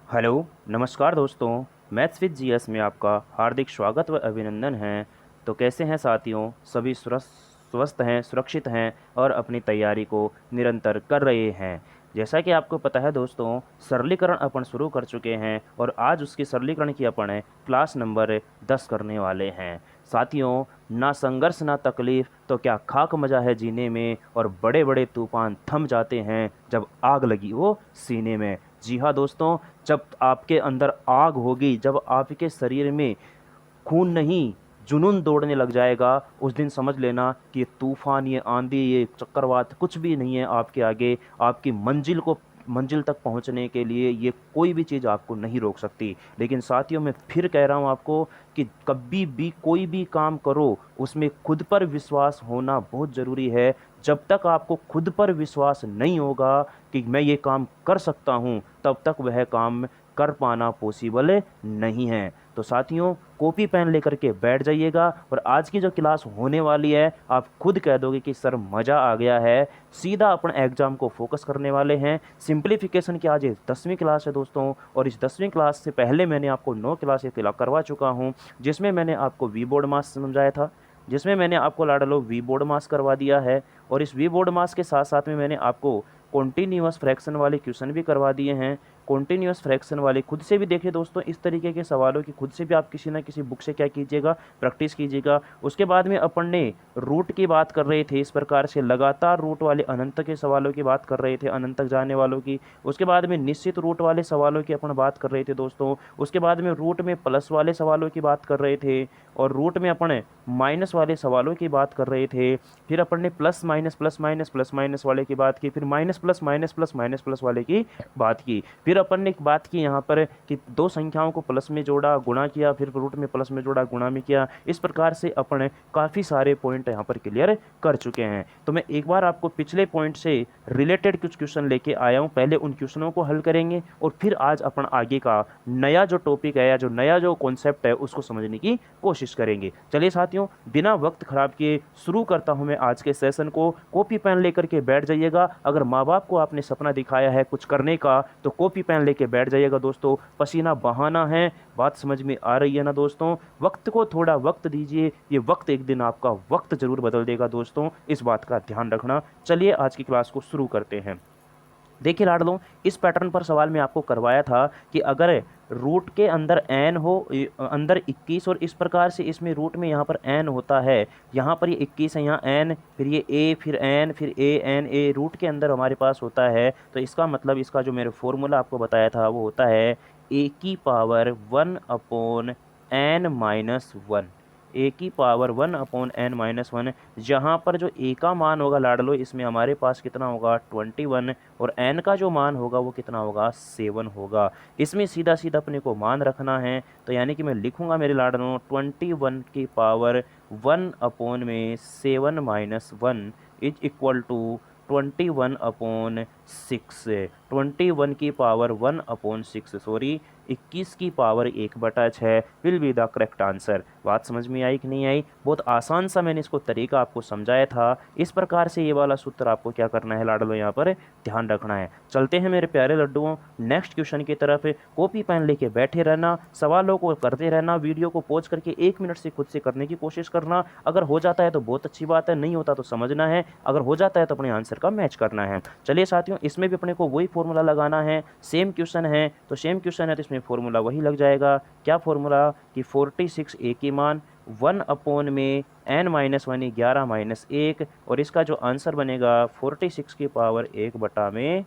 Hello, नमस्कार दोस्तों। Maths with GS में आपका हार्दिक स्वागत व अभिनंदन है। तो कैसे हैं साथियों? सभी स्वस्थ हैं, सुरक्षित हैं और अपनी तैयारी को निरंतर कर रहे हैं। जैसा कि आपको पता है दोस्तों, सरलीकरण अपन शुरू कर चुके हैं और आज उसकी सरलीकरण की अपन क्लास नंबर 10 करने वाले हैं। साथियों, ना संघर्ष ना तकलीफ तो क्या खाक मजा है जीने में, और बड़े बड़े तूफान थम जाते हैं जब आग लगी हो सीने में। जी हाँ दोस्तों, जब आपके अंदर आग होगी, जब आपके शरीर में खून नहीं जुनून दौड़ने लग जाएगा, उस दिन समझ लेना कि ये तूफान, ये आंधी, ये चक्रवात कुछ भी नहीं है आपके आगे। आपकी मंजिल तक पहुंचने के लिए ये कोई भी चीज़ आपको नहीं रोक सकती। लेकिन साथियों, मैं फिर कह रहा हूं आपको कि कभी भी कोई भी काम करो, उसमें खुद पर विश्वास होना बहुत ज़रूरी है। जब तक आपको खुद पर विश्वास नहीं होगा कि मैं ये काम कर सकता हूं, तब तक वह काम कर पाना पॉसिबल नहीं है। तो साथियों, कॉपी पेन लेकर के बैठ जाइएगा और आज की जो क्लास होने वाली है, आप खुद कह दोगे कि सर मज़ा आ गया है। सीधा अपन एग्जाम को फोकस करने वाले हैं। सिंप्लीफिकेशन की आज ये 10वीं क्लास है दोस्तों, और इस 10वीं क्लास से पहले मैंने आपको 9 क्लासें करवा चुका हूँ, जिसमें मैंने आपको वी बोर्ड मास समझाया था, जिसमें मैंने आपको लाडलो वी बोर्ड मास करवा दिया है। और इस वी बोर्ड मास के साथ साथ में मैंने आपको कॉन्टीन्यूअस फ्रैक्शन वाले क्वेश्चन भी करवा दिए हैं। कॉन्टीन्यूअस फ्रैक्शन वाले खुद से भी देखिए दोस्तों, इस तरीके के सवालों की खुद से भी आप किसी ना किसी बुक से क्या कीजिएगा, प्रैक्टिस कीजिएगा। उसके बाद में अपन ने रूट की बात कर रहे थे, इस प्रकार से लगातार रूट वाले अनंत के सवालों की बात कर रहे थे, अनंत तक जाने वालों की। उसके बाद में निश्चित रूट वाले सवालों की अपन बात कर रहे थे दोस्तों। उसके बाद में रूट में प्लस वाले सवालों की बात कर रहे थे, और रूट में अपन माइनस वाले सवालों की बात कर रहे थे। फिर अपन ने प्लस माइनस वाले की बात की, फिर माइनस प्लस माइनस प्लस वाले की बात की। फिर अपन ने एक बात की यहाँ पर कि दो संख्याओं को प्लस में जोड़ा, गुणा किया, फिर रूट में प्लस में जोड़ा, गुणा में किया। इस प्रकार से अपन काफ़ी सारे पॉइंट यहाँ पर क्लियर कर चुके हैं। तो मैं एक बार आपको पिछले पॉइंट से रिलेटेड कुछ क्वेश्चन लेके आया हूँ। पहले उन क्वेश्चनों को हल करेंगे और फिर आज अपन आगे का नया जो टॉपिक है या जो नया जो कॉन्सेप्ट है उसको समझने की कोशिश करेंगे। चलिए साथियों, बिना वक्त खराब किए शुरू करता हूँ मैं आज के सेशन को। कॉपी पेन लेकर के बैठ जाइएगा। अगर माँ बाप को आपने सपना दिखाया है कुछ करने का, तो कॉपी पेन लेके बैठ जाइएगा दोस्तों। पसीना बहाना है, बात समझ में आ रही है ना दोस्तों? वक्त को थोड़ा वक्त दीजिए, ये वक्त एक दिन आपका वक्त जरूर बदल देगा दोस्तों, इस बात का ध्यान रखना। चलिए आज की क्लास को शुरू करते हैं। देखिए लाडलों, इस पैटर्न पर सवाल में आपको करवाया था कि अगर रूट के अंदर एन हो, अंदर 21, और इस प्रकार से इसमें रूट में यहाँ पर एन होता है, यहाँ पर ये 21 है, यहाँ एन, फिर ये ए, फिर एन, फिर ए एन ए रूट के अंदर हमारे पास होता है। तो इसका मतलब, इसका जो मेरे फॉर्मूला आपको बताया था वो होता है ए की पावर 1/n-1, ए की पावर 1/n-1। जहाँ पर जो ए का मान होगा लाडलो, इसमें हमारे पास कितना होगा 21, और एन का जो मान होगा वो कितना होगा 7 होगा। इसमें सीधा सीधा अपने को मान रखना है, तो यानी कि मैं लिखूंगा मेरे लाडलो 21 की पावर 1/7-1 इज इक्वल टू 21/6। 21 की पावर 1/6, सॉरी 21 की power 1/6 will be the correct answer. बात समझ में आई कि नहीं आई? बहुत आसान सा मैंने इसको तरीका आपको समझाया था। इस प्रकार से ये वाला सूत्र आपको क्या करना है लाडलो, यहाँ पर ध्यान रखना है। चलते हैं मेरे प्यारे लड्डुओं नेक्स्ट क्वेश्चन की तरफ। कॉपी पेन लेके बैठे रहना, सवालों को करते रहना, वीडियो को पॉज करके 1 मिनट से खुद से करने की कोशिश करना। अगर हो जाता है तो बहुत अच्छी बात है, नहीं होता तो समझना है, अगर हो जाता है तो अपने आंसर का मैच करना है। चलिए साथियों, इसमें भी अपने को वही फॉर्मूला लगाना है। सेम क्वेश्चन है तो सेम क्वेश्चन है तो इसमें फॉर्मूला वही लग जाएगा। क्या फॉर्मूला? कि 46 ए की मान 1/n में n-1 11-1, और इसका जो आंसर बनेगा 46 की पावर 1/10।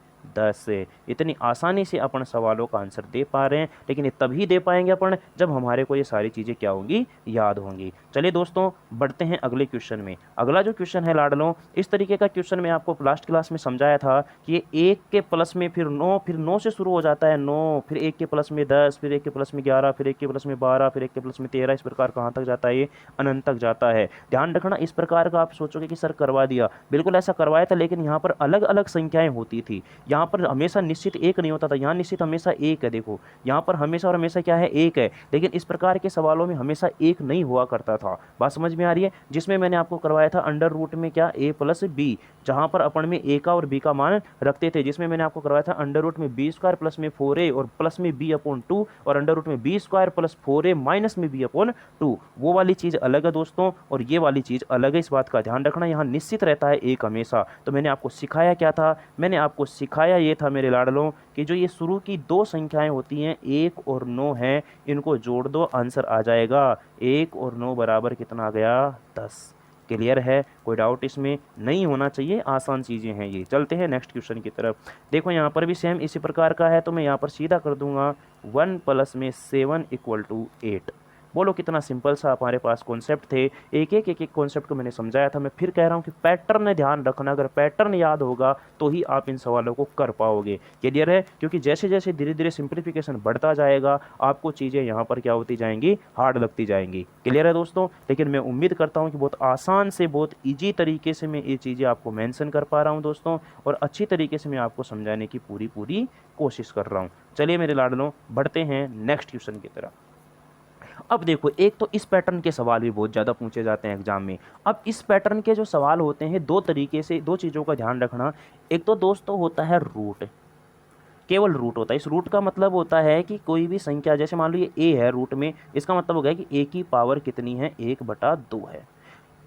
इतनी आसानी से अपन सवालों का आंसर दे पा रहे हैं, लेकिन ये तभी दे पाएंगे अपन जब हमारे को ये सारी चीज़ें क्या होंगी, याद होंगी। चलिए दोस्तों, बढ़ते हैं अगले क्वेश्चन में। अगला जो क्वेश्चन है लाडलों, इस तरीके का क्वेश्चन मैं आपको लास्ट क्लास में समझाया था कि ये 1 के प्लस में फिर 9, फिर 9 से शुरू हो जाता है 9, फिर 1 के प्लस में 10, फिर 1 के प्लस में 11, फिर 1 के प्लस में 12, फिर 1 के प्लस में 13। इस प्रकार कहाँ तक जाता है? ये अनंत तक जाता है। ध्यान रखना, इस प्रकार का आप सोचोगे कि सर करवा दिया, बिल्कुल ऐसा करवाया था, लेकिन यहाँ पर अलग अलग संख्याएं होती थी। यहाँ पर हमेशा निश्चित एक नहीं होता था, यहाँ निश्चित हमेशा एक है। देखो यहाँ पर हमेशा और हमेशा क्या है, एक है, लेकिन इस प्रकार के सवालों में हमेशा एक नहीं हुआ करता था। बात समझ में आ रही है? जिसमें मैंने आपको करवाया था अंडर रूट में क्या, a + b, जहाँ पर अपन में ए का और बी का मान रखते थे, जिसमें मैंने आपको करवाया था अंडर रूट में बी स्क्वायर प्लस में 4a और प्लस में बी अपॉन 2 और अंडर रूट में B square plus 4a minus में बी अपॉन 2। वो वाली चीज़ अलग है दोस्तों और ये वाली चीज़ अलग है, इस बात का ध्यान रखना। यहाँ निश्चित रहता है एक हमेशा। तो मैंने आपको सिखाया क्या था, मैंने आपको सिखाया ये था मेरे लाडलों कि जो ये शुरू की दो संख्याएं होती हैं 1 और 9 हैं, इनको जोड़ दो, आंसर आ जाएगा। 1 और 9 बराबर कितना आ गया, 10। क्लियर है, कोई डाउट इसमें नहीं होना चाहिए, आसान चीज़ें हैं ये। चलते हैं नेक्स्ट क्वेश्चन की तरफ। देखो यहाँ पर भी सेम इसी प्रकार का है, तो मैं यहाँ पर सीधा कर दूंगा 1 प्लस में 7 इक्वल टू 8। बोलो कितना सिंपल सा हमारे पास कॉन्सेप्ट थे। एक कॉन्सेप्ट को मैंने समझाया था। मैं फिर कह रहा हूँ कि पैटर्न ध्यान रखना, अगर पैटर्न याद होगा तो ही आप इन सवालों को कर पाओगे। क्लियर है, क्योंकि जैसे जैसे धीरे धीरे सिंप्लीफिकेशन बढ़ता जाएगा आपको चीज़ें यहाँ पर क्या होती जाएंगी, हार्ड लगती जाएंगी। क्लियर है दोस्तों, लेकिन मैं उम्मीद करता हूँ कि बहुत आसान से बहुत ईजी तरीके से मैं ये चीज़ें आपको मेंशन कर पा रहा हूँ दोस्तों, और अच्छी तरीके से मैं आपको समझाने की पूरी कोशिश कर रहा हूँ। चलिए मेरे लाडलों, बढ़ते हैं नेक्स्ट क्वेश्चन की तरफ। अब देखो, एक तो इस पैटर्न के सवाल भी बहुत ज़्यादा पूछे जाते हैं एग्जाम में। अब इस पैटर्न के जो सवाल होते हैं दो तरीके से, दो चीज़ों का ध्यान रखना। एक तो दोस्तों होता है रूट, केवल रूट होता है। इस रूट का मतलब होता है कि कोई भी संख्या, जैसे मान लो ये ए है रूट में, इसका मतलब हो गया कि ए की पावर कितनी है, 1/2 है।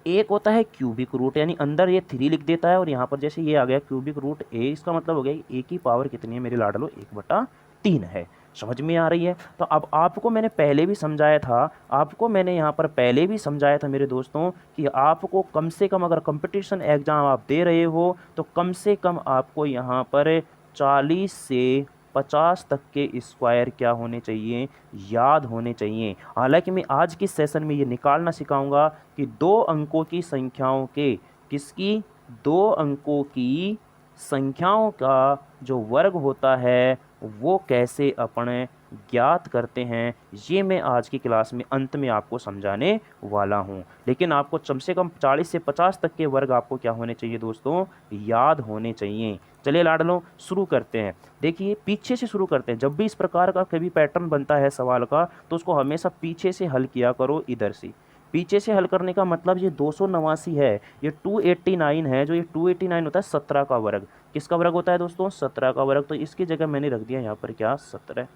एक होता है क्यूबिक रूट, यानी अंदर ये 3 लिख देता है और यहाँ पर जैसे ये आ गया क्यूबिक रूट ए, इसका मतलब हो गया कि ए की पावर कितनी है मेरे लाडलो, 1/3 है। समझ में आ रही है। तो अब आपको मैंने पहले भी समझाया था, आपको मैंने यहाँ पर पहले भी समझाया था मेरे दोस्तों कि आपको कम से कम, अगर कंपटीशन एग्जाम आप दे रहे हो तो कम से कम आपको यहाँ पर 40 से 50 तक के स्क्वायर क्या होने चाहिए, याद होने चाहिए। हालांकि मैं आज की सेशन में ये निकालना सिखाऊंगा कि 2 अंकों की संख्याओं के, किसकी, 2 अंकों की संख्याओं का जो वर्ग होता है वो कैसे अपन ज्ञात करते हैं, ये मैं आज की क्लास में अंत में आपको समझाने वाला हूँ। लेकिन आपको कम से कम 40 से 50 तक के वर्ग आपको क्या होने चाहिए दोस्तों, याद होने चाहिए। चलिए लाडलों, शुरू करते हैं। देखिए पीछे से शुरू करते हैं। जब भी इस प्रकार का कभी पैटर्न बनता है सवाल का तो उसको हमेशा पीछे से हल किया करो, इधर से। पीछे से हल करने का मतलब ये 289 है, ये 289 है। जो ये 289 होता है 17 का वर्ग, किसका वर्ग होता है दोस्तों, 17 का वर्ग। तो इसकी जगह मैंने रख दिया यहाँ पर क्या, 17।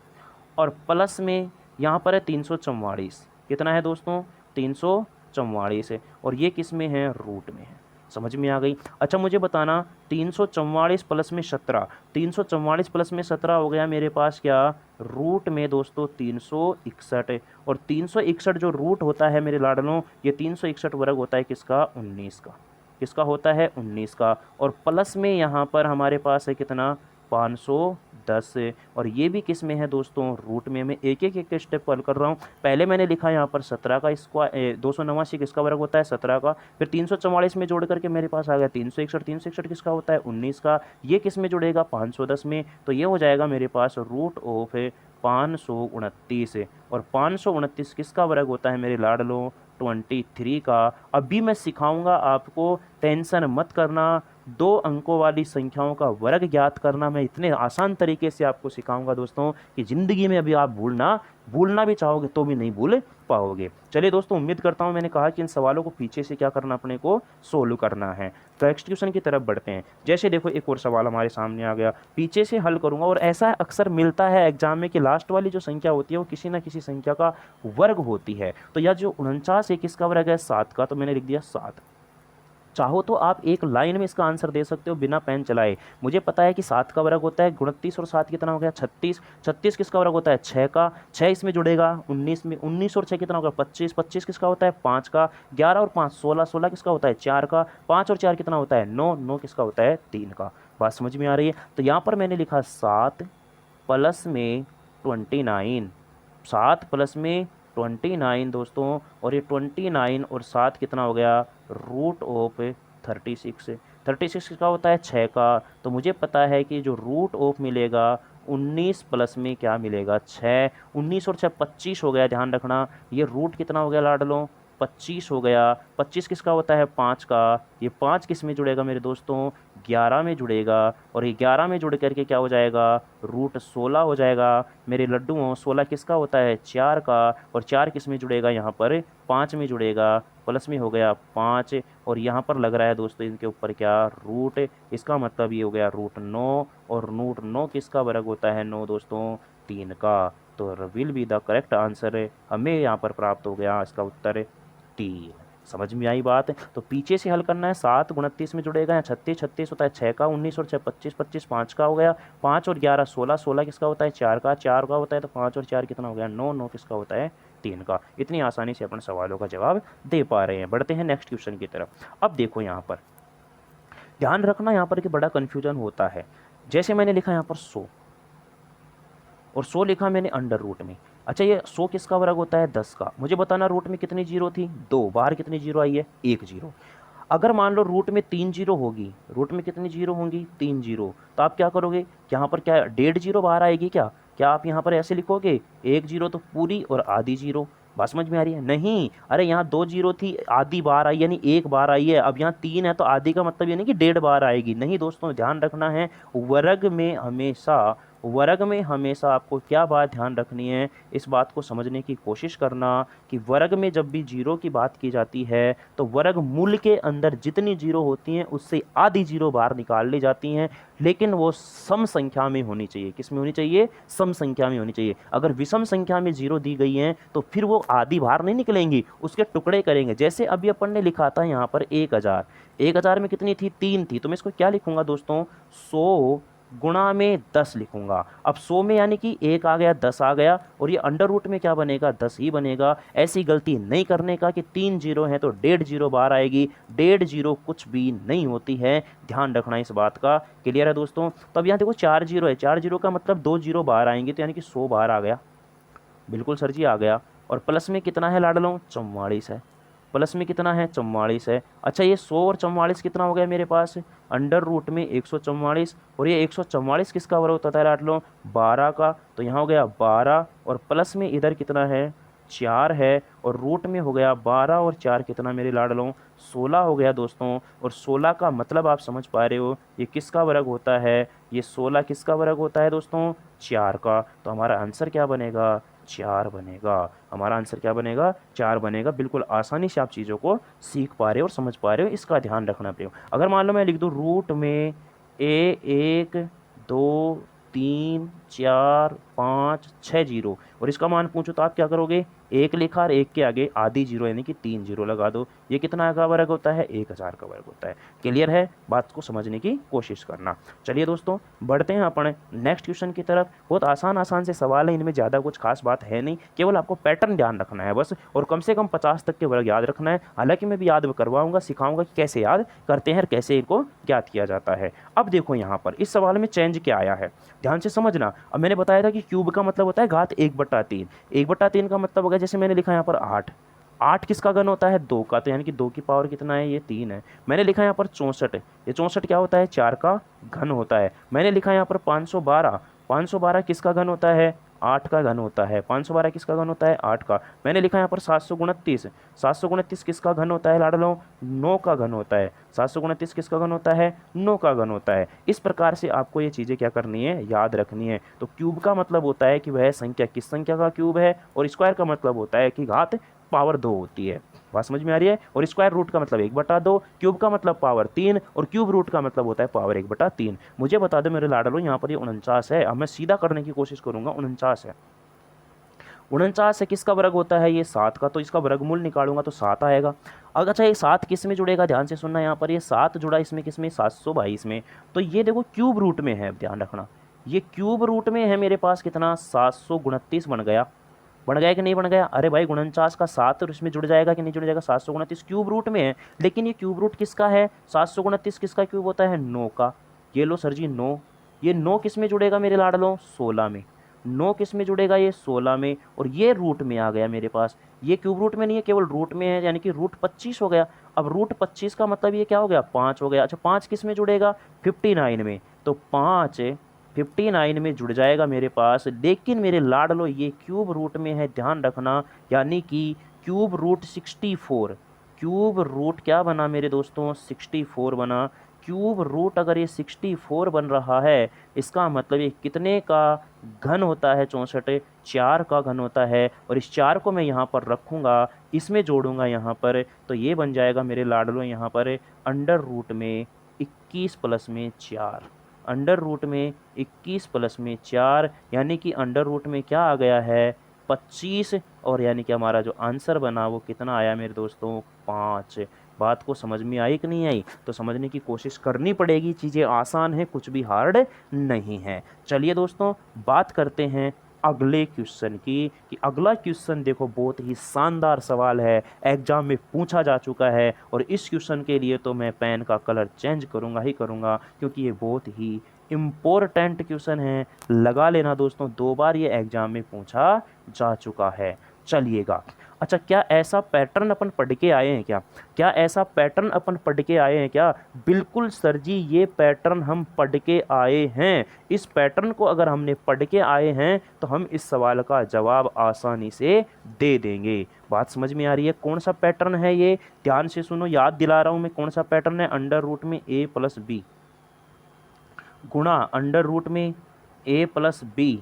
और प्लस में यहाँ पर है 344, कितना है दोस्तों, 344 है। और ये किस में है, रूट में है। समझ में आ गई। अच्छा मुझे बताना, 344 प्लस में 17, 344 प्लस में 17 हो गया मेरे पास क्या, रूट में दोस्तों 361। और 361 जो रूट होता है मेरे लाडलों, ये 361 वर्ग होता है किसका, 19 का। किसका होता है, 19 का। और प्लस में यहाँ पर हमारे पास है कितना, 510। और ये भी किस में है दोस्तों, रूट में। मैं एक स्टेप हल कर रहा हूँ। पहले मैंने लिखा यहाँ पर 17 का स्क्वायर, 289 किसका वर्ग होता है, 17 का। फिर 344 में जोड़ करके मेरे पास आ गया 361, 361 किसका होता है, 19 का। ये किस में जुड़ेगा, 510 में। तो ये हो जाएगा मेरे पास रूट ऑफ 529। और 529 किसका वर्ग होता है मेरे लाडलो, 23 का। अभी मैं सिखाऊंगा आपको, टेंशन मत करना। 2 अंकों वाली संख्याओं का वर्ग ज्ञात करना मैं इतने आसान तरीके से आपको सिखाऊंगा दोस्तों कि ज़िंदगी में अभी आप भूलना भी चाहोगे तो भी नहीं भूल पाओगे। चलिए दोस्तों, उम्मीद करता हूं, मैंने कहा कि इन सवालों को पीछे से क्या करना, अपने को सोल्व करना है। तो नेक्स्ट क्वेश्चन की तरफ बढ़ते हैं। जैसे देखो एक और सवाल हमारे सामने आ गया, पीछे से हल करूंगा। और ऐसा अक्सर मिलता है एग्जाम में कि लास्ट वाली जो संख्या होती है वो किसी ना किसी संख्या का वर्ग होती है। तो यह जो 49 है किसका वर्ग है, 7 का। तो मैंने लिख दिया 7। चाहो तो आप एक लाइन में इसका आंसर दे सकते हो बिना पेन चलाए। मुझे पता है कि 7 का वर्ग होता है 29 और 7 कितना हो गया, 36। 36 किसका वर्ग होता है, 6 का। 6 इसमें जुड़ेगा 19 में, 19 और 6 कितना होगा, 25। 25 किसका होता है, 5 का। 11 और 5 16, 16 किसका होता है, 4 का। 5 और 4 कितना होता है, 9। 9 किसका होता है, 3 का। बात समझ में आ रही है। तो यहाँ पर मैंने लिखा 7 प्लस में 29, 7 प्लस में 29 दोस्तों। और ये 29 और 7 कितना हो गया, रूट ऑफ 36। 36 किसका होता है, 6 का। तो मुझे पता है कि जो रूट ऑफ मिलेगा 19 प्लस में क्या मिलेगा, 6। 19 और 6 25 हो गया, ध्यान रखना। ये रूट कितना हो गया लाडलो, 25 हो गया। 25 किसका होता है? 5 का। ये 5 किस में जुड़ेगा मेरे दोस्तों? 11 में जुड़ेगा। और ये 11 में जुड़ करके क्या हो जाएगा? रूट 16 हो जाएगा। मेरे लड्डुओं 16 किसका होता है? 4 का। और 4 किस में जुड़ेगा? यहाँ पर 5 में जुड़ेगा। प्लस में हो गया 5। और यहाँ पर लग रहा है दोस्तों इनके ऊपर क्या? रूट। इसका मतलब ये हो गया रूट 9। और रूट 9 किसका वर्ग होता है? 9 दोस्तों 3 का। तो will be the correct answer हमें यहाँ पर प्राप्त हो गया इसका उत्तर 3। समझ में आई बात? तो पीछे से हल करना है। 7 29 में जुड़ेगा या 36 36 होता है 6 का। 19 और 6 25 25 5 का हो गया। 5 और 11 16 16 किसका होता है? 4 का। 4 का होता है तो 5 और 4 कितना हो गया? 9 9 किसका होता है? 3 का। इतनी आसानी से अपने सवालों का जवाब दे पा रहे हैं। बढ़ते हैं नेक्स्ट क्वेश्चन की तरफ। अब देखो यहाँ पर ध्यान रखना, यहाँ पर कि बड़ा कन्फ्यूजन होता है। जैसे मैंने लिखा यहाँ पर 100 और 100 लिखा मैंने अंडर रूट में। अच्छा, ये 100 किसका वर्ग होता है? 10 का। मुझे बताना रूट में कितनी जीरो थी? 2। बाहर कितनी जीरो आई है? 1 जीरो। अगर मान लो रूट में 3 जीरो होगी, रूट में कितनी जीरो होंगी? 3 जीरो। तो आप क्या करोगे? यहाँ पर क्या 1.5 जीरो बाहर आएगी क्या? क्या आप यहाँ पर ऐसे लिखोगे 1 जीरो तो पूरी और आधी जीरो? बात समझ में आ रही है? नहीं, अरे यहाँ 2 जीरो थी, आधी बार आई यानी 1 बार आई है। अब यहाँ 3 है तो आधी का मतलब ये नहीं कि 1.5 बार आएगी। नहीं दोस्तों, ध्यान रखना है वर्ग में हमेशा आपको क्या बात ध्यान रखनी है, इस बात को समझने की कोशिश करना कि वर्ग में जब भी जीरो की बात की जाती है तो वर्ग मूल के अंदर जितनी जीरो होती हैं उससे आधी जीरो बाहर निकाल ली जाती हैं, लेकिन वो सम संख्या में होनी चाहिए। किस में होनी चाहिए? सम संख्या में होनी चाहिए। अगर विषम संख्या में जीरो दी गई हैं तो फिर वो आधी बाहर नहीं निकलेंगी, उसके टुकड़े करेंगे। जैसे अभी अपन ने लिखा था यहाँ पर 1000। 1000 में कितनी थी? 3 थी। तो मैं इसको क्या लिखूंगा दोस्तों? 100 गुणा में 10 लिखूंगा। अब 100 में यानी कि 1 आ गया, 10 आ गया, और ये अंडर रूट में क्या बनेगा? 10 ही बनेगा। ऐसी गलती नहीं करने का कि 3 जीरो है तो 1.5 जीरो बाहर आएगी। 1.5 जीरो कुछ भी नहीं होती है, ध्यान रखना इस बात का। क्लियर है दोस्तों? तो अब यहाँ देखो 4 जीरो है, 4 जीरो का मतलब 2 जीरो बाहर आएंगे, तो यानी कि 100 बाहर आ गया। बिल्कुल सर जी, आ गया। और प्लस में कितना है लाडलों? 44 है। प्लस में कितना है? 44 है। अच्छा, ये 100 और 44 कितना हो गया मेरे पास? अंडर रूट में 144। और ये 144 किसका वर्ग होता है लाडलों? 12 का। तो यहाँ हो गया 12, और प्लस में इधर कितना है? 4 है। और रूट में हो गया 12 और 4 कितना मेरे लाडलों? 16 हो गया दोस्तों। और 16 का मतलब आप समझ पा रहे हो ये किसका वर्ग होता है? ये 16 किसका वर्ग होता है दोस्तों? 4 का। तो हमारा आंसर क्या बनेगा? 4 बनेगा। हमारा आंसर क्या बनेगा? 4 बनेगा। बिल्कुल आसानी से आप चीज़ों को सीख पा रहे हो और समझ पा रहे हो, इसका ध्यान रखना पड़ेगा। अगर मान लो मैं लिख दूँ रूट में 1 2 3 4 5 6 जीरो, और इसका मान पूछो तो आप क्या करोगे? 1 लिखा और 1 के आगे आधी जीरो यानी कि 3 जीरो लगा दो। ये कितना का वर्ग होता है? 1000 का वर्ग होता है। क्लियर है? बात को समझने की कोशिश करना। चलिए दोस्तों, बढ़ते हैं अपने नेक्स्ट क्वेश्चन की तरफ। बहुत आसान आसान से सवाल है, इनमें ज़्यादा कुछ खास बात है नहीं, केवल आपको पैटर्न ध्यान रखना है बस, और कम से कम 50 तक के वर्ग याद रखना है। हालांकि मैं भी याद करवाऊंगा, सिखाऊंगा कि कैसे याद करते हैं और कैसे इनको ज्ञात किया जाता है। अब देखो यहाँ पर इस सवाल में चेंज क्या आया है, ध्यान से समझना। अब मैंने बताया था कि क्यूब का मतलब होता है घात 1/3। 1/3 का मतलब होगा, जैसे मैंने लिखा यहाँ पर 8। 8 किसका घन होता है? 2 का। तो यानी कि 2 की पावर कितना है? ये 3 है। मैंने लिखा यहाँ पर 64। ये 64 क्या होता है? 4 का घन होता है। मैंने लिखा यहाँ पर 512। 512 किसका घन होता है? 8 का घन होता है। 512 किसका घन होता है? 8 का। मैंने लिखा यहाँ पर 729। 729 किसका घन होता है लाडलों? 9 का घन होता है। 729 किसका घन होता है? 9 का घन होता है। इस प्रकार से आपको ये चीज़ें क्या करनी है? याद रखनी है। तो क्यूब का मतलब होता है कि वह संख्या किस संख्या का क्यूब है, और स्क्वायर का मतलब होता है कि घात पावर 2 होती है। बात समझ में आ रही है? और स्क्वायर रूट का मतलब 1/2, क्यूब का मतलब पावर 3, और क्यूब रूट का मतलब होता है पावर 1/3। मुझे बता दो मेरे लाडलों, यहाँ पर ये 49 है। अब मैं सीधा करने की कोशिश करूंगा। 49 है। 49 है किसका वर्ग होता है? ये 7 का। तो इसका वर्गमूल निकालूंगा तो 7 आएगा। अगर अच्छा, ये 7 किस में जुड़ेगा? ध्यान से सुनना, यहाँ पर ये 7 जुड़ा इसमें किस में? 722 में। तो ये देखो क्यूब रूट में है, ध्यान रखना। ये क्यूब रूट में है मेरे पास। कितना? 729 बन गया। बन गया कि नहीं बन गया? अरे भाई, 49 का 7 और इसमें जुड़ जाएगा कि नहीं जुड़ जाएगा? 729 क्यूब रूट में है, लेकिन ये क्यूब रूट किसका है? 729 किसका क्यूब होता है? 9 का। ये लो सर जी 9। ये 9 किस में जुड़ेगा मेरे लाडलों? 16 में। 9 किस में जुड़ेगा? ये 16 में। और ये रूट में आ गया मेरे पास। ये क्यूब रूट में नहीं है, केवल रूट में है, यानी कि रूट 25 हो गया। अब रूट 25 का मतलब ये क्या हो गया? 5 हो गया। अच्छा, 5 किस में जुड़ेगा? 59 में। तो 5 59 में जुड़ जाएगा मेरे पास। लेकिन मेरे लाडलो ये क्यूब रूट में है, ध्यान रखना। यानी कि क्यूब रूट 64, क्यूब रूट क्या बना मेरे दोस्तों, 64 बना। क्यूब रूट अगर ये 64 बन रहा है, इसका मतलब ये कितने का घन होता है, 64, 4 का घन होता है। और इस 4 को मैं यहाँ पर रखूँगा, इसमें जोड़ूंगा यहाँ पर, तो ये बन जाएगा मेरे लाडलो यहाँ पर अंडर रूट में 21 प्लस में 4, अंडर रूट में 21 प्लस में 4, यानी कि अंडर रूट में क्या आ गया है, 25। और यानी कि हमारा जो आंसर बना वो कितना आया मेरे दोस्तों, 5। बात को समझ में आई कि नहीं आई? तो समझने की कोशिश करनी पड़ेगी, चीज़ें आसान हैं, कुछ भी हार्ड नहीं है। चलिए दोस्तों, बात करते हैं अगले क्वेश्चन की, कि अगला क्वेश्चन देखो बहुत ही शानदार सवाल है, एग्जाम में पूछा जा चुका है। और इस क्वेश्चन के लिए तो मैं पेन का कलर चेंज करूंगा ही करूंगा, क्योंकि ये बहुत ही इम्पोर्टेंट क्वेश्चन है। लगा लेना दोस्तों, 2 बार ये एग्जाम में पूछा जा चुका है। चलिएगा, अच्छा क्या ऐसा पैटर्न अपन पढ़ के आए हैं क्या? क्या ऐसा पैटर्न अपन पढ़ के आए हैं क्या? बिल्कुल सर जी, ये पैटर्न हम पढ़ के आए हैं। इस पैटर्न को अगर हमने पढ़ के आए हैं तो हम इस सवाल का जवाब आसानी से दे देंगे। बात समझ में आ रही है? कौन सा पैटर्न है ये, ध्यान से सुनो, याद दिला रहा हूं मैं कौन सा पैटर्न है। अंडर रूट में a प्लस बी गुणा अंडर रूट में a प्लस बी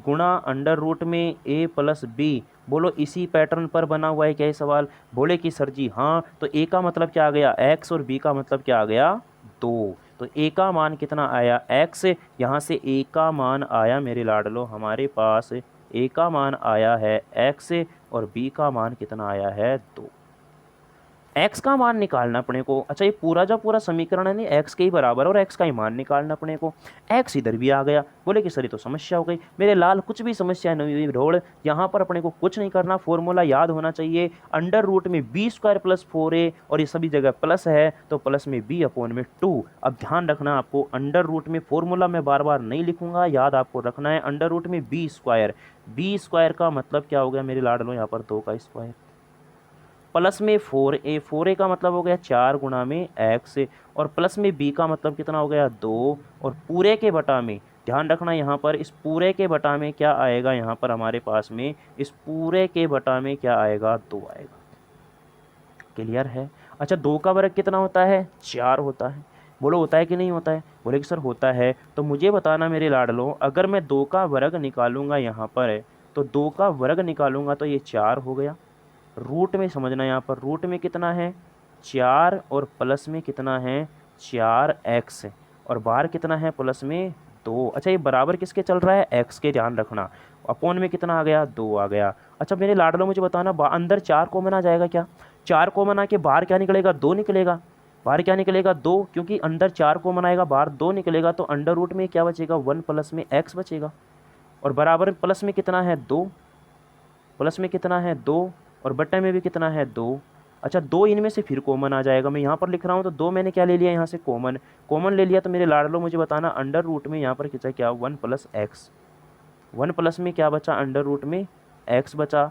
गुणा अंडर रूट में a प्लस बी। बोलो इसी पैटर्न पर बना हुआ है क्या ये सवाल? बोले कि सर जी हाँ। तो a का मतलब क्या आ गया, x, और b का मतलब क्या आ गया, 2। तो a का मान कितना आया, x। यहाँ से a का मान आया मेरे लाडलो हमारे पास, a का मान आया है x, और b का मान कितना आया है, 2। x का मान निकालना अपने को। अच्छा, ये पूरा जो पूरा समीकरण है नहीं, x के ही बराबर, और x का ही मान निकालना अपने को। x इधर भी आ गया। बोले कि सर ये तो समस्या हो गई मेरे लाल, कुछ भी समस्या नहीं हुई ढोल। यहाँ पर अपने को कुछ नहीं करना, फॉर्मूला याद होना चाहिए। अंडर रूट में बी स्क्वायर प्लस 4a, और ये सभी जगह प्लस है तो प्लस में b अपॉन में 2। अब ध्यान रखना आपको, अंडर रूट में फॉर्मूला मैं बार बार नहीं लिखूंगा, याद आपको रखना है। अंडर रूट में बी स्क्वायर का मतलब क्या हो गया मेरे लाडलो, यहाँ पर 2 का स्क्वायर, प्लस में 4a का मतलब हो गया 4 गुणा में x, और प्लस में b का मतलब कितना हो गया, 2। और पूरे के बटा में, ध्यान रखना यहाँ पर, इस पूरे के बटा में क्या आएगा, यहाँ पर हमारे पास में इस पूरे के बटा में क्या आएगा, 2 आएगा। क्लियर है? अच्छा, 2 का वर्ग कितना होता है, 4 होता है। बोलो होता है कि नहीं होता है? बोले कि सर होता है। तो मुझे बताना मेरे लाडलो, अगर मैं 2 का वर्ग निकालूंगा यहाँ पर, तो 2 का वर्ग निकालूंगा तो ये 4 हो गया। रूट में समझना, यहाँ पर रूट में कितना है, 4, और प्लस में कितना है, 4x, और बाहर कितना है, प्लस में 2। अच्छा, ये बराबर किसके चल रहा है, x के, ध्यान रखना। अपोन में कितना आ गया, 2 आ गया। अच्छा मेरे लाडलो, मुझे बताना, अंदर 4 कॉमन आ जाएगा क्या? 4 कॉमन आके बाहर क्या निकलेगा, 2 निकलेगा। बाहर क्या निकलेगा, 2, क्योंकि अंदर 4 कॉमन आएगा, बाहर 2 निकलेगा। तो अंडर रूट में क्या बचेगा, 1 प्लस में x बचेगा, और बराबर प्लस में कितना है, 2, प्लस में कितना है, 2, और बट्टे में भी कितना है, 2। अच्छा, 2 इनमें से फिर कॉमन आ जाएगा, मैं यहाँ पर लिख रहा हूँ तो 2 मैंने क्या ले लिया, यहाँ से कॉमन ले लिया। तो मेरे लाडलो मुझे बताना, अंडर रूट में यहाँ पर कितना, क्या 1 प्लस एक्स, 1 प्लस में क्या बचा, अंडर रूट में x बचा।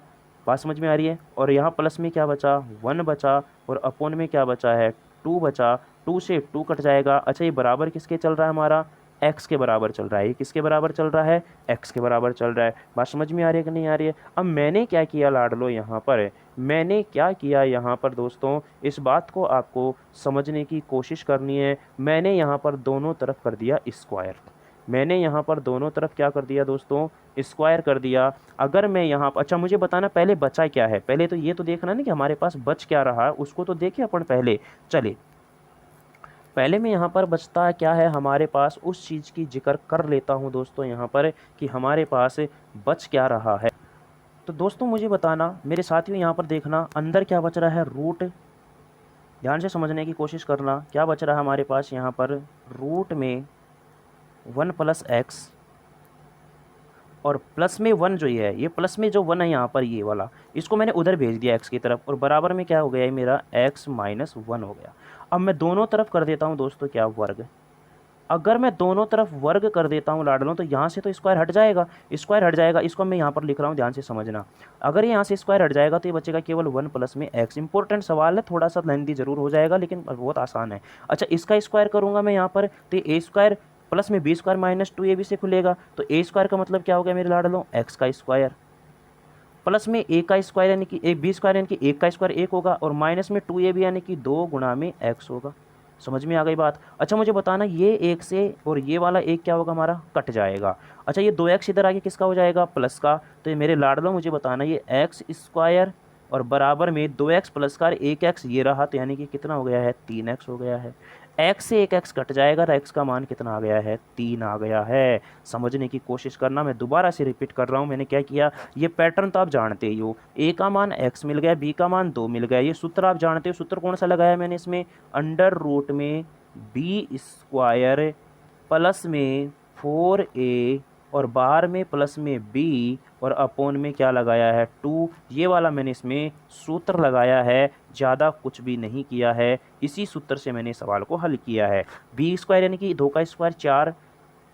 बात समझ में आ रही है? और यहाँ प्लस में क्या बचा, 1 बचा, और अपोन में क्या बचा है, 2 बचा। 2 से 2 कट जाएगा। अच्छा, ये बराबर किसके चल रहा है हमारा, x के बराबर चल रहा है। ये किसके बराबर चल रहा है, x के बराबर चल रहा है। बात समझ में आ रही है कि नहीं आ रही है? अब मैंने क्या किया लाडलो, यहाँ पर मैंने क्या किया, यहाँ पर दोस्तों इस बात को आपको समझने की कोशिश करनी है। मैंने यहाँ पर दोनों तरफ कर दिया स्क्वायर, मैंने यहाँ पर दोनों तरफ क्या कर दिया दोस्तों, स्क्वायर कर दिया। अगर मैं यहाँ पर, अच्छा मुझे बताना पहले बचा क्या है, पहले तो ये तो देखना ना कि हमारे पास बच क्या रहा है, उसको तो देखें अपन पहले। चले, पहले मैं यहाँ पर बचता क्या है हमारे पास, उस चीज़ की जिक्र कर लेता हूँ दोस्तों यहाँ पर, कि हमारे पास बच क्या रहा है। तो दोस्तों मुझे बताना, मेरे साथियों यहाँ पर देखना, अंदर क्या बच रहा है, रूट। ध्यान से समझने की कोशिश करना, क्या बच रहा है हमारे पास यहाँ पर, रूट में 1 प्लस एक्स, और प्लस में 1 जो ये है, ये प्लस में जो 1 है यहाँ पर, ये वाला, इसको मैंने उधर भेज दिया x की तरफ, और बराबर में क्या हो गया, ये मेरा x माइनस 1 हो गया। अब मैं दोनों तरफ कर देता हूँ दोस्तों क्या, वर्ग। अगर मैं दोनों तरफ वर्ग कर देता हूँ लाडलों, तो यहाँ से तो स्क्वायर हट जाएगा, स्क्वायर हट जाएगा। इसको मैं यहाँ पर लिख रहा हूँ, ध्यान से समझना। अगर यहाँ से स्क्वायर हट जाएगा तो ये बचेगा केवल 1 प्लस में एक्स। इंपॉर्टेंट सवाल है, थोड़ा सा लेंथी जरूर हो जाएगा, लेकिन बहुत आसान है। अच्छा, इसका स्क्वायर करूँगा मैं यहाँ पर, तो ए स्क्वायर प्लस में बी स्क्वायर माइनस 2ab से खुलेगा। तो ए स्क्वायर का मतलब क्या हो गया मेरे लाडलों, एक्स का स्क्वायर। प्लस में ए का स्क्वायर यानी कि एक बी स्क्वायर यानी कि एक का स्क्वायर एक होगा, और माइनस में 2ab यानी कि 2 गुणा में एक्स होगा। समझ में आ गई बात। अच्छा मुझे बताना ये एक से और ये वाला एक क्या होगा हमारा, कट जाएगा। अच्छा ये 2x इधर आके किसका हो जाएगा, प्लस का। तो ये मेरे लाडलो मुझे बताना ये एक्स स्क्वायर और बराबर में 2x प्लस का 1x ये रहा, तो यानी कि कितना हो गया है, 3x हो गया है। x से एक x कट जाएगा तो x का मान कितना आ गया है, 3 आ गया है। समझने की कोशिश करना, मैं दोबारा से रिपीट कर रहा हूँ मैंने क्या किया। ये पैटर्न तो आप जानते ही हो, a का मान x मिल गया, b का मान 2 मिल गया। ये सूत्र आप जानते हो, सूत्र कौन सा लगाया मैंने इसमें, अंडर रूट में बी स्क्वायर प्लस में 4a और बाहर में प्लस में b और अपॉन में क्या लगाया है, 2। ये वाला मैंने इसमें सूत्र लगाया है, ज़्यादा कुछ भी नहीं किया है। इसी सूत्र से मैंने सवाल को हल किया है। बी स्क्वायर यानी कि 2 का स्क्वायर 4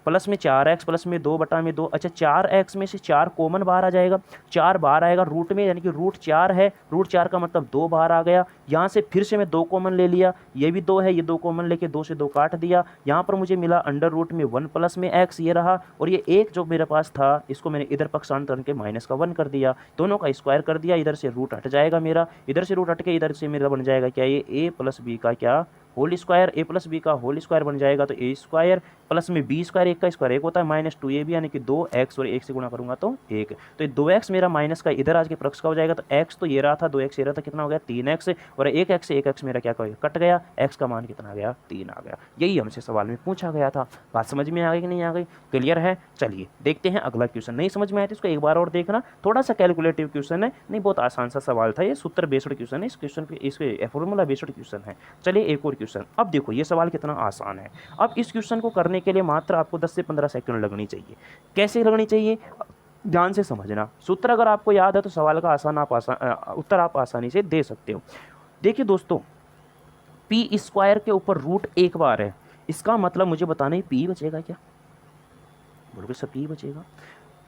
प्लस में 4x प्लस में 2 बटा में 2। अच्छा 4x में से 4 कॉमन बाहर आ जाएगा, 4 बाहर आएगा रूट में, यानी कि रूट 4 है, रूट 4 का मतलब 2 बाहर आ गया। यहाँ से फिर से मैं 2 कॉमन ले लिया, ये भी 2 है, ये 2 कॉमन लेके 2 से 2 काट दिया। यहाँ पर मुझे मिला अंडर रूट में 1 प्लस में x ये रहा, और ये एक जो मेरे पास था इसको मैंने इधर पक्षांतर करके माइनस का 1 कर दिया, दोनों का स्क्वायर कर दिया। इधर से रूट हट जाएगा मेरा, इधर से रूट हट के इधर से मेरा बन जाएगा क्या, ये a प्लस बी का क्या whole square, a plus B का होल स्क्वायर बन जाएगा। तो a स्क्वायर प्लस में बी स्क्वायर, एक का स्क्वायर एक होता है, माइनस 2ab यानी कि 2x और एक से गुणा करूंगा तो 1। तो ये 2x मेरा माइनस का इधर आज के प्रक्ष का हो जाएगा। तो x तो ये रहा था, 2x ये रहा था, कितना हो गया 3x, और 1x से 1x मेरा क्या कट गया, x का मान कितना आ गया, 3 आ गया। यही हमसे सवाल में पूछा गया था। बात समझ में आ गई कि नहीं आ गई, क्लियर है। चलिए देखते हैं अगला क्वेश्चन। नहीं समझ में आया तो इसको एक बार और देखना, थोड़ा सा कैलकुलेटिव क्वेश्चन है, नहीं बहुत आसान सा सवाल था, ये सूत्र बेस्ड क्वेश्चन है, इस क्वेश्चन पे इसके फॉर्मूला बेस्ड क्वेश्चन है। चलिए एक और क्वेश्चन। अब देखो ये सवाल कितना आसान है। अब इस क्वेश्चन को करने के लिए मात्र आपको 10 से 15 सेकंड लगनी चाहिए। कैसे लगनी चाहिए, ध्यान से समझना। सूत्र अगर आपको याद है तो सवाल का उत्तर आप आसानी से दे सकते हो। देखिए दोस्तों, पी स्क्वायर के ऊपर रूट एक बार है, इसका मतलब मुझे बताना है पी बचेगा क्या, बोलोगे सर पी बचेगा।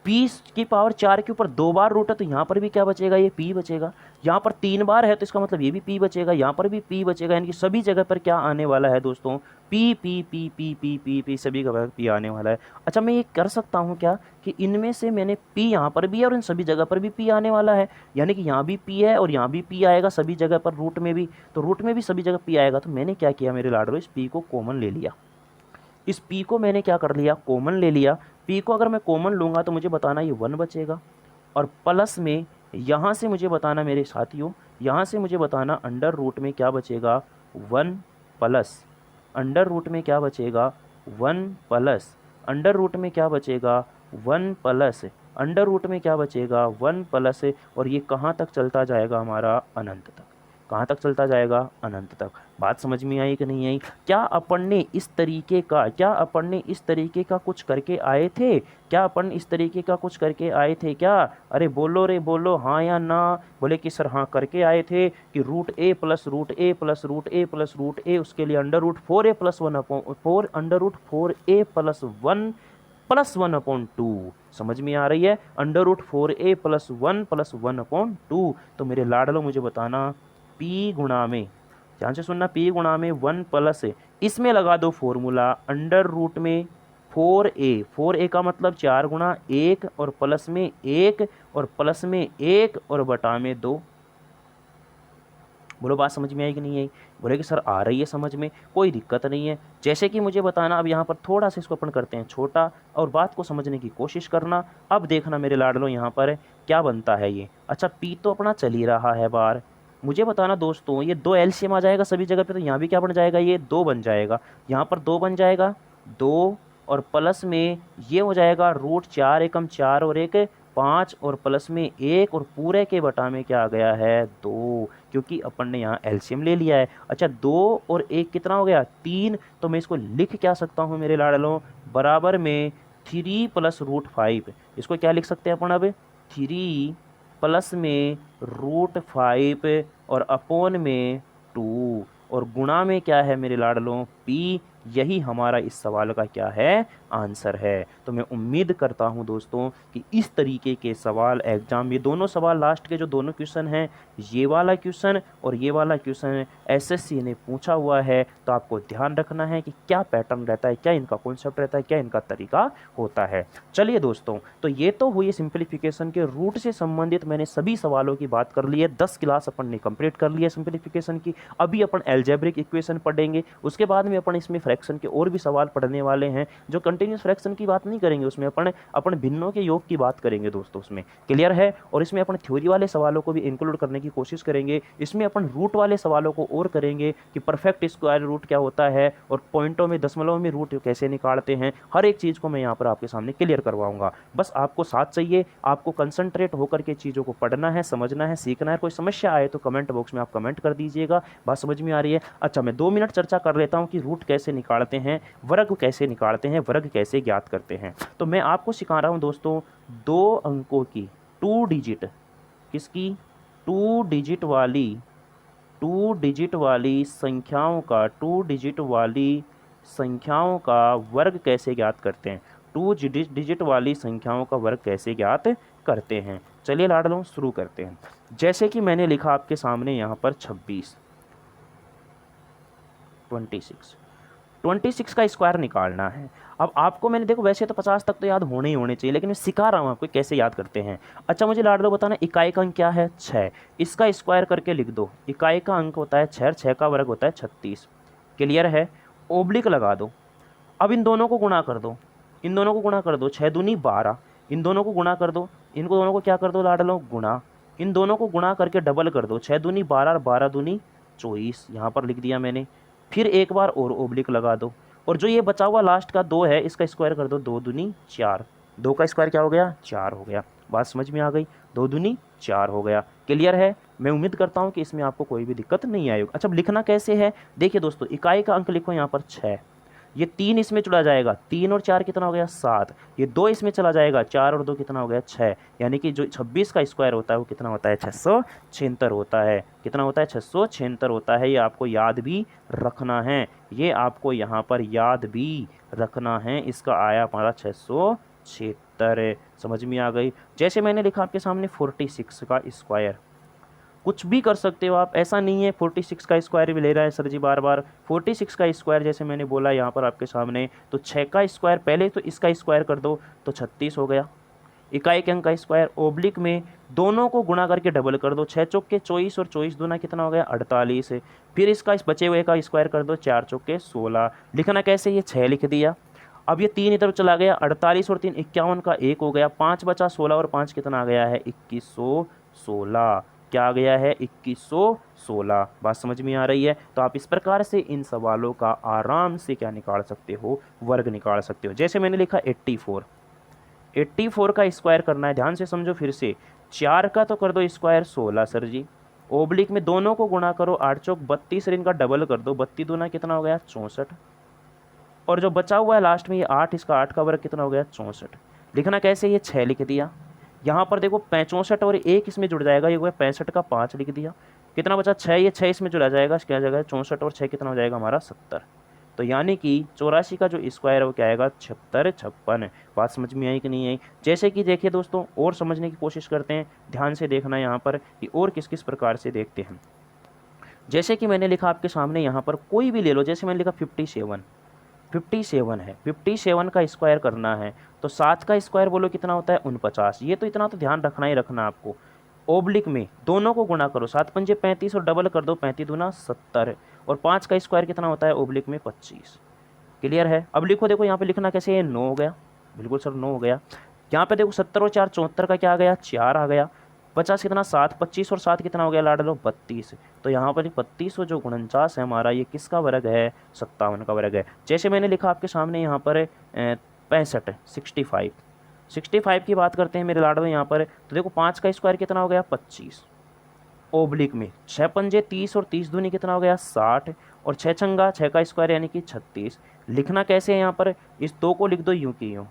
पी की पावर 4 के ऊपर 2 बार रूट है, तो यहाँ पर भी क्या बचेगा, ये पी बचेगा। यहाँ पर 3 बार है तो इसका मतलब ये भी पी बचेगा, यहाँ पर भी पी बचेगा। यानी कि सभी जगह पर क्या आने वाला है दोस्तों, P P P P P P P सभी जगह पी आने वाला है। अच्छा मैं ये कर सकता हूँ क्या कि इनमें से मैंने पी यहाँ पर भी है और इन सभी जगह पर भी पी आने वाला है, यानी कि यहाँ भी पी है और यहाँ भी पी आएगा सभी जगह पर, रूट में भी, तो रूट में भी सभी जगह पी आएगा। तो मैंने क्या किया मेरे लाडो, इस पी को कॉमन ले लिया, इस पी को मैंने क्या कर लिया, कॉमन ले लिया। पी को अगर मैं कॉमन लूँगा तो मुझे बताना ये 1 बचेगा, और प्लस में यहाँ से मुझे बताना मेरे साथियों, यहाँ से मुझे बताना अंडर रूट में क्या बचेगा, 1 प्लस, अंडर रूट में क्या बचेगा, 1 प्लस, अंडर रूट में क्या बचेगा, 1 प्लस, अंडर रूट में क्या बचेगा, 1 प्लस, और ये कहाँ तक चलता जाएगा हमारा, अनंत तक। कहाँ तक चलता जाएगा, अनंत तक। बात समझ में आई कि नहीं आई। क्या अपन ने इस तरीके का कुछ करके आए थे, क्या अपन इस तरीके का कुछ करके आए थे क्या, अरे बोलो रे बोलो, हाँ या ना। बोले कि सर हाँ करके आए थे, कि root A plus root A plus root A plus root A, उसके लिए under root 4a plus 1 upon 4, under root 4a plus 1 plus 1 upon 2। समझ में आ रही है, under root 4a plus 1 plus 1 upon 2। तो मेरे लाडलो मुझे बताना पी गुणा में, ध्यान से सुनना, पी गुणा में 1 प्लस, इसमें लगा दो फॉर्मूला अंडर रूट में 4a का मतलब 4 गुणा 1 और प्लस में 1 और प्लस में 1 और बटा में 2। बोलो बात समझ में आई कि नहीं आई। बोले कि सर आ रही है समझ में, कोई दिक्कत नहीं है। जैसे कि मुझे बताना, अब यहाँ पर थोड़ा सा इसको अपन करते हैं छोटा और बात को समझने की कोशिश करना। अब देखना मेरे लाडलो यहाँ पर क्या बनता है ये। अच्छा पी तो अपना चल ही रहा है बार, मुझे बताना दोस्तों ये 2 एलसीएम आ जाएगा सभी जगह पे, तो यहाँ भी क्या बन जाएगा, ये 2 बन जाएगा, यहाँ पर 2 बन जाएगा 2, और प्लस में ये हो जाएगा रूट 4 एकम 4 और 1 5, और प्लस में 1 और पूरे के बटा में क्या आ गया है 2, क्योंकि अपन ने यहाँ एलसीएम ले लिया है। अच्छा 2 और 1 कितना हो गया 3, तो मैं इसको लिख क्या सकता हूँ मेरे लाडलों, बराबर में 3 प्लस रूट 5। इसको क्या लिख सकते हैं अपन अब, 3 प्लस में रूट 5 और अपॉन में 2, और गुणा में क्या है मेरे लाडलों बी। यही हमारा इस सवाल का क्या है, आंसर है। तो मैं उम्मीद करता हूं दोस्तों कि इस तरीके के सवाल एग्जाम, ये दोनों सवाल लास्ट के जो दोनों क्वेश्चन हैं, ये वाला क्वेश्चन और ये वाला क्वेश्चन एसएससी ने पूछा हुआ है। तो आपको ध्यान रखना है कि क्या पैटर्न रहता है, क्या इनका कॉन्सेप्ट रहता है, क्या इनका तरीका होता है। चलिए दोस्तों, तो ये तो हुई सिंप्लीफिकेशन के रूट से संबंधित मैंने सभी सवालों की बात कर ली है। 10 क्लास अपन ने कंप्लीट कर ली है सिंप्लीफिकेशन की। अभी अपन एल्जेब्रिक इक्वेशन पढ़ेंगे, उसके बाद में अपन इसमें फ्रैक्शन के और भी सवाल पढ़ने वाले हैं। जो कंटिन्यूस फ्रैक्शन की बात नहीं करेंगे, उसमें अपन भिन्नों के योग की बात करेंगे दोस्तों, उसमें क्लियर है। और इसमें अपन थ्योरी वाले सवालों को भी इंक्लूड करने की कोशिश करेंगे। इसमें अपन रूट वाले सवालों को और करेंगे कि परफेक्ट स्क्वायर रूट क्या होता है और पॉइंटों में, दशमलव में रूट कैसे निकालते हैं। हर एक चीज़ को मैं यहाँ पर आपके सामने क्लियर करवाऊंगा। बस आपको साथ चाहिए, आपको कंसंट्रेट होकर के चीज़ों को पढ़ना है, समझना है, सीखना है। कोई समस्या आए तो कमेंट बॉक्स में आप कमेंट कर दीजिएगा। बात समझ में आ रही है? अच्छा, मैं 2 मिनट चर्चा कर लेता हूँ कि रूट कैसे निकालते हैं, वर्ग कैसे निकालते हैं, वर्ग कैसे ज्ञात करते हैं। तो मैं आपको सिखा रहा हूँ दोस्तों 2 अंकों की, 2 डिजिट, किसकी, 2 डिजिट वाली, 2 डिजिट वाली संख्याओं का, 2 डिजिट वाली संख्याओं का वर्ग कैसे ज्ञात करते हैं। 2 डिजिट वाली संख्याओं का वर्ग कैसे ज्ञात करते हैं। चलिए लाडलों, शुरू करते हैं। जैसे कि मैंने लिखा आपके सामने यहाँ पर 26, 26 का स्क्वायर निकालना है। अब आपको मैंने, देखो वैसे तो 50 तक तो याद होने ही होने चाहिए, लेकिन मैं सिखा रहा हूँ आपको कैसे याद करते हैं। अच्छा, मुझे लाड लो बताना, इकाई का अंक क्या है, 6। इसका स्क्वायर करके लिख दो। इकाई का अंक होता है 6, 6 का वर्ग होता है 36। क्लियर है? ओब्लिक लगा दो। अब इन दोनों को गुणा कर दो, इन दोनों को गुणा कर दो, 6 दूनी 12। इन दोनों को गुणा कर दो, इनको दोनों को क्या कर दो लाड लो, गुणा। इन दोनों को गुणा करके डबल कर दो, 6 दूनी 12 और 12 दूनी 24। यहाँ पर लिख दिया मैंने। फिर एक बार और ओब्लिक लगा दो, और जो ये बचा हुआ लास्ट का 2 है, इसका स्क्वायर कर दो, 2 दूनी 4। 2 का स्क्वायर क्या हो गया, 4 हो गया। बात समझ में आ गई? 2 दूनी 4 हो गया। क्लियर है? मैं उम्मीद करता हूँ कि इसमें आपको कोई भी दिक्कत नहीं आई होगी। अच्छा, लिखना कैसे है, देखिए दोस्तों, इकाई का अंक लिखो यहाँ पर 6। ये 3 इसमें चला जाएगा, 3 और 4 कितना हो गया, 7। ये 2 इसमें चला जाएगा, 4 और 2 कितना हो गया, 6। यानी कि जो 26 का स्क्वायर होता है वो कितना होता है, 676 होता है। कितना होता है, 676 होता है। ये आपको याद भी रखना है, ये आपको यहाँ पर याद भी रखना है। इसका आया हमारा 676। समझ में आ गई? जैसे मैंने लिखा आपके सामने 46 का स्क्वायर, कुछ भी कर सकते हो आप, ऐसा नहीं है 46 का स्क्वायर भी ले रहा है सर जी बार बार। 46 का स्क्वायर जैसे मैंने बोला यहाँ पर आपके सामने, तो 6 का स्क्वायर, पहले तो इसका स्क्वायर कर दो तो 36 हो गया। इकाई के अंक का स्क्वायर, ओब्लिक में दोनों को गुणा करके डबल कर दो, 6 चौके 24 और 24 दूना कितना हो गया, 48। फिर इसका इस बचे हुए का स्क्वायर कर दो, 4 चौके 16। लिखना कैसे, ये 6 लिख दिया। अब ये 3 इधर चला गया, 48 और 3 51 का 1 हो गया, 5 बचा, 16 और 5 कितना आ गया है, 2116। क्या आ गया है, 2116। बात समझ में आ रही है? तो आप इस प्रकार से इन सवालों का आराम से क्या निकाल सकते हो, वर्ग निकाल सकते हो। जैसे मैंने लिखा 84, 84 का स्क्वायर करना है, ध्यान से समझो फिर से। 4 का तो कर दो स्क्वायर 16 सर जी, ओब्लिक में दोनों को गुणा करो, 8 चौक 32, इनका डबल कर दो, 32 दूना कितना हो गया, 64। और जो बचा हुआ है लास्ट में ये 8, इसका 8 का वर्ग कितना हो गया, 64। लिखना कैसे, ये 6 लिख दिया। यहाँ पर देखो 64 और 1 इसमें जुड़ जाएगा, ये हो गया 65 का 5 लिख दिया। कितना बचा, 6, ये 6 इसमें जुड़ा जाएगा, क्या जाएगा 64 और 6 कितना हो जाएगा हमारा 70। तो यानी कि 84 का जो स्क्वायर है वो क्या आएगा, 76 56। बात समझ में आई कि नहीं आई? जैसे कि देखिए दोस्तों, और समझने की कोशिश करते हैं, ध्यान से देखना यहाँ पर कि और किस किस प्रकार से देखते हैं। जैसे कि मैंने लिखा आपके सामने यहाँ पर, कोई भी ले लो, जैसे मैंने लिखा 57, 57 है, 57 का स्क्वायर करना है तो 7 का स्क्वायर बोलो कितना होता है, 49। ये तो इतना तो ध्यान रखना ही रखना आपको। ओब्लिक में दोनों को गुणा करो, 7 पंजे 35 और डबल कर दो, 35 दूना 70। और 5 का स्क्वायर कितना होता है, ओब्लिक में 25। क्लियर है? अब लिखो, देखो यहाँ पे लिखना कैसे है, 9 हो गया। बिल्कुल सर 9 हो गया। यहाँ पे देखो 70 और 4 74 का क्या आ गया, 4 आ गया। 50 कितना, 7, 25 और 7 कितना हो गया लाड लो, 32। तो यहाँ पर 32 और जो 49 है हमारा, ये किसका वर्ग है, 57 का वर्ग है। जैसे मैंने लिखा आपके सामने यहाँ पर 65, 65 की बात करते हैं मेरे लाड में यहाँ पर। तो देखो 5 का स्क्वायर कितना हो गया, 25। ओब्लिक में 6 पंजे 30 और 30 दूनी कितना हो गया, 60। और 6 छंगा 6 का स्क्वायर यानी कि 36। लिखना कैसे है यहाँ पर, इस 2 को लिख दो यूँ की यूँ,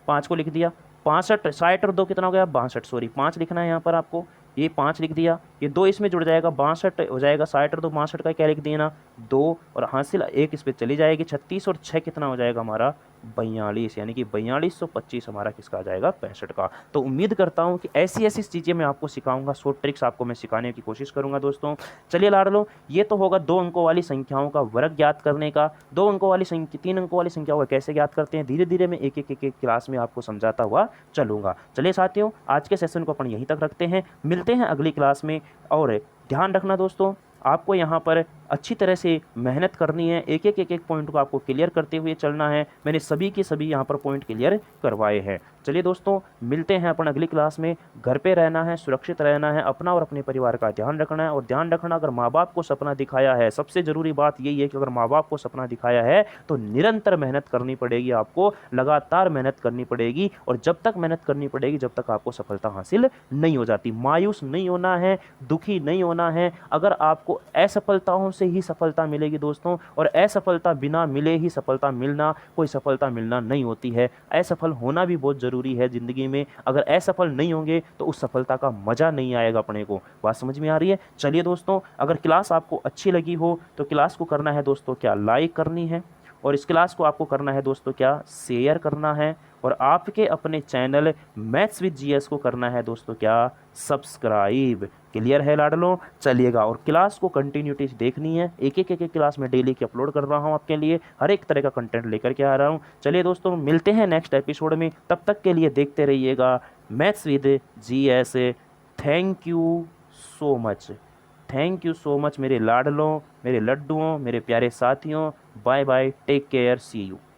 5 को लिख दिया, 65, 60 और 2 कितना हो गया, 62। सॉरी 5 लिखना है यहाँ पर आपको, ये 5 लिख दिया, ये 2 इसमें जुड़ जाएगा, 62 हो जाएगा, 60 और 2 62 का क्या लिख दिया ना, 2 और हासिल 1 इस पे चली जाएगी, 36 और 6 कितना हो जाएगा हमारा 42, यानी कि 4225 हमारा किसका आ जाएगा 65 का। तो उम्मीद करता हूँ कि ऐसी ऐसी चीज़ें मैं आपको सिखाऊंगा, शॉर्ट ट्रिक्स आपको मैं सिखाने की कोशिश करूंगा दोस्तों। चलिए लाडलो, ये तो होगा 2 अंकों वाली संख्याओं का वर्ग ज्ञात करने का। 2 अंकों वाली संख्या 3 अंकों वाली संख्याओं का कैसे ज्ञात करते हैं धीरे धीरे मैं एक क्लास में आपको समझाता हुआ चलूंगा। चलिए साथियों, आज के सेशन को अपन यहीं तक रखते हैं, मिलते हैं अगली क्लास में। और ध्यान रखना दोस्तों, आपको यहाँ पर अच्छी तरह से मेहनत करनी है, एक एक पॉइंट को आपको क्लियर करते हुए चलना है। मैंने सभी के सभी यहाँ पर पॉइंट क्लियर करवाए हैं। चलिए दोस्तों, मिलते हैं अपन अगली क्लास में। घर पे रहना है, सुरक्षित रहना है, अपना और अपने परिवार का ध्यान रखना है। और ध्यान रखना, अगर माँ बाप को सपना दिखाया है, सबसे ज़रूरी बात यही है कि अगर माँ बाप को सपना दिखाया है तो निरंतर मेहनत करनी पड़ेगी, आपको लगातार मेहनत करनी पड़ेगी। और जब तक मेहनत करनी पड़ेगी जब तक आपको सफलता हासिल नहीं हो जाती। मायूस नहीं होना है, दुखी नहीं होना है। अगर आपको असफलताओं से ही सफलता मिलेगी दोस्तों, और असफलता बिना मिले ही सफलता मिलना, कोई सफलता मिलना नहीं होती है। असफल होना भी बहुत ज़रूरी है ज़िंदगी में। अगर असफल नहीं होंगे तो उस सफलता का मज़ा नहीं आएगा अपने को। बात समझ में आ रही है? चलिए दोस्तों, अगर क्लास आपको अच्छी लगी हो तो क्लास को करना है दोस्तों क्या, लाइक करनी है। और इस क्लास को आपको करना है दोस्तों क्या, शेयर करना है। और आपके अपने चैनल मैथ्स विद जीएस को करना है दोस्तों क्या, सब्सक्राइब। क्लियर है लाडलो? चलिएगा, और क्लास को कंटिन्यूटी देखनी है। एक क्लास में डेली की अपलोड कर रहा हूँ आपके लिए, हर एक तरह का कंटेंट लेकर के आ रहा हूँ। चलिए दोस्तों, मिलते हैं नेक्स्ट एपिसोड में, तब तक के लिए देखते रहिएगा maths with GS. Thank you so much, thank you so much मेरे लाडलों, मेरे लड्डुओं, मेरे प्यारे साथियों। Bye bye, take care, see you.